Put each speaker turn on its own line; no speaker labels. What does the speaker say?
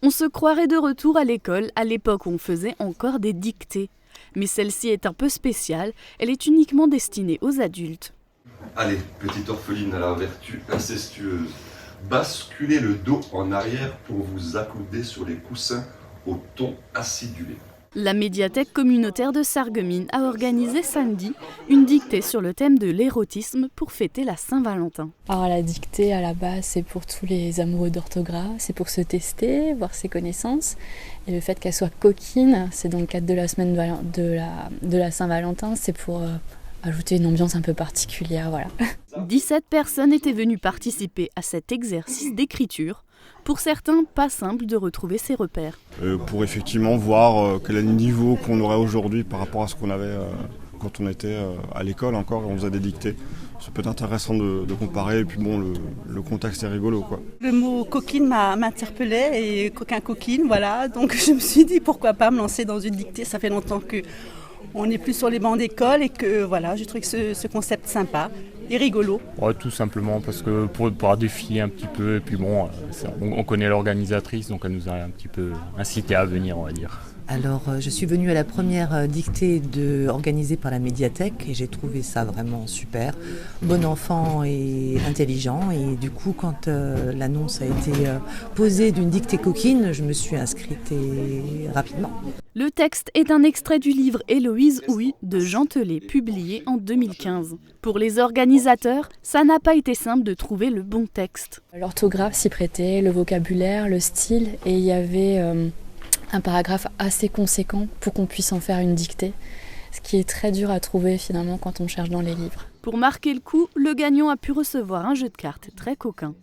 On se croirait de retour à l'école, à l'époque où on faisait encore des dictées. Mais celle-ci est un peu spéciale, elle est uniquement destinée aux adultes.
Allez, petite orpheline à la vertu incestueuse, basculez le dos en arrière pour vous accouder sur les coussins au ton acidulé.
La médiathèque communautaire de Sarreguemines a organisé samedi une dictée sur le thème de l'érotisme pour fêter la Saint-Valentin.
Alors la dictée à la base c'est pour tous les amoureux d'orthographe, c'est pour se tester, voir ses connaissances. Et le fait qu'elle soit coquine, c'est dans le cadre de la semaine de la Saint-Valentin, c'est pour ajouter une ambiance un peu particulière, voilà.
17 personnes étaient venues participer à cet exercice d'écriture. Pour certains, pas simple de retrouver ses repères.
Pour effectivement voir quel est le niveau qu'on aurait aujourd'hui par rapport à ce qu'on avait quand on était à l'école encore et on faisait des dictées. Ça peut être intéressant de comparer et puis bon, le contexte est rigolo, quoi.
Le mot coquine m'interpellait et coquin-coquine, voilà. Donc je me suis dit pourquoi pas me lancer dans une dictée. Ça fait longtemps qu'on n'est plus sur les bancs d'école et que voilà, j'ai trouvé que ce concept sympa et rigolo.
Ouais, tout simplement parce que pour pouvoir défier un petit peu et puis bon, on connaît l'organisatrice donc elle nous a un petit peu incité à venir, on va dire.
Alors, je suis venue à la première dictée organisée par la médiathèque et j'ai trouvé ça vraiment super. Bon enfant et intelligent. Et du coup, quand l'annonce a été posée d'une dictée coquine, je me suis inscrite rapidement.
Le texte est un extrait du livre Héloïse Houy de Jean Telet, publié en 2015. Pour les organisateurs, ça n'a pas été simple de trouver le bon texte.
L'orthographe s'y prêtait, le vocabulaire, le style, et il y avait un paragraphe assez conséquent pour qu'on puisse en faire une dictée, ce qui est très dur à trouver finalement quand on cherche dans les livres.
Pour marquer le coup, le gagnant a pu recevoir un jeu de cartes très coquin.